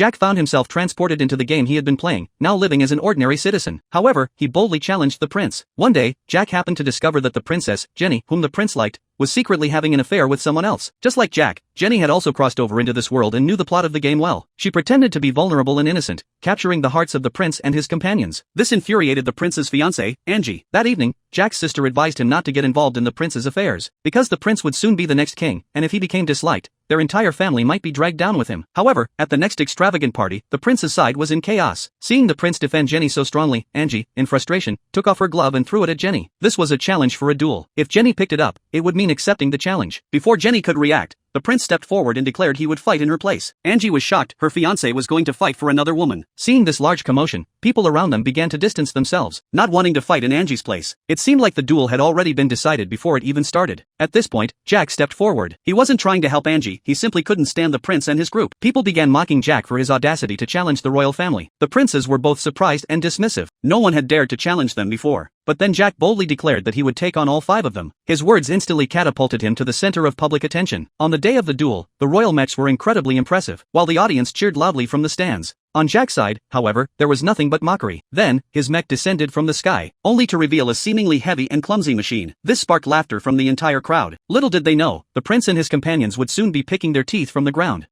Jack found himself transported into the game he had been playing, now living as an ordinary citizen. However, he boldly challenged the prince. One day, Jack happened to discover that the princess, Jenny, whom the prince liked, was secretly having an affair with someone else. Just like Jack, Jenny had also crossed over into this world and knew the plot of the game well. She pretended to be vulnerable and innocent, capturing the hearts of the prince and his companions. This infuriated the prince's fiancée, Angie. That evening, Jack's sister advised him not to get involved in the prince's affairs, because the prince would soon be the next king, and if he became disliked, their entire family might be dragged down with him. However, at the next extravagant party, the prince's side was in chaos. Seeing the prince defend Jenny so strongly, Angie, in frustration, took off her glove and threw it at Jenny. This was a challenge for a duel. If Jenny picked it up, it would mean accepting the challenge. Before Jenny could react, the prince stepped forward and declared he would fight in her place. Angie was shocked her fiancé was going to fight for another woman. Seeing this large commotion, people around them began to distance themselves, not wanting to fight in Angie's place. It seemed like the duel had already been decided before it even started. At this point, Jack stepped forward. He wasn't trying to help Angie, he simply couldn't stand the prince and his group. People began mocking Jack for his audacity to challenge the royal family. The princes were both surprised and dismissive. No one had dared to challenge them before. But then Jack boldly declared that he would take on all 5 of them. His words instantly catapulted him to the center of public attention. On the day of the duel, the royal mechs were incredibly impressive, while the audience cheered loudly from the stands. On Jack's side, however, there was nothing but mockery. Then, his mech descended from the sky, only to reveal a seemingly heavy and clumsy machine. This sparked laughter from the entire crowd. Little did they know, the prince and his companions would soon be picking their teeth from the ground.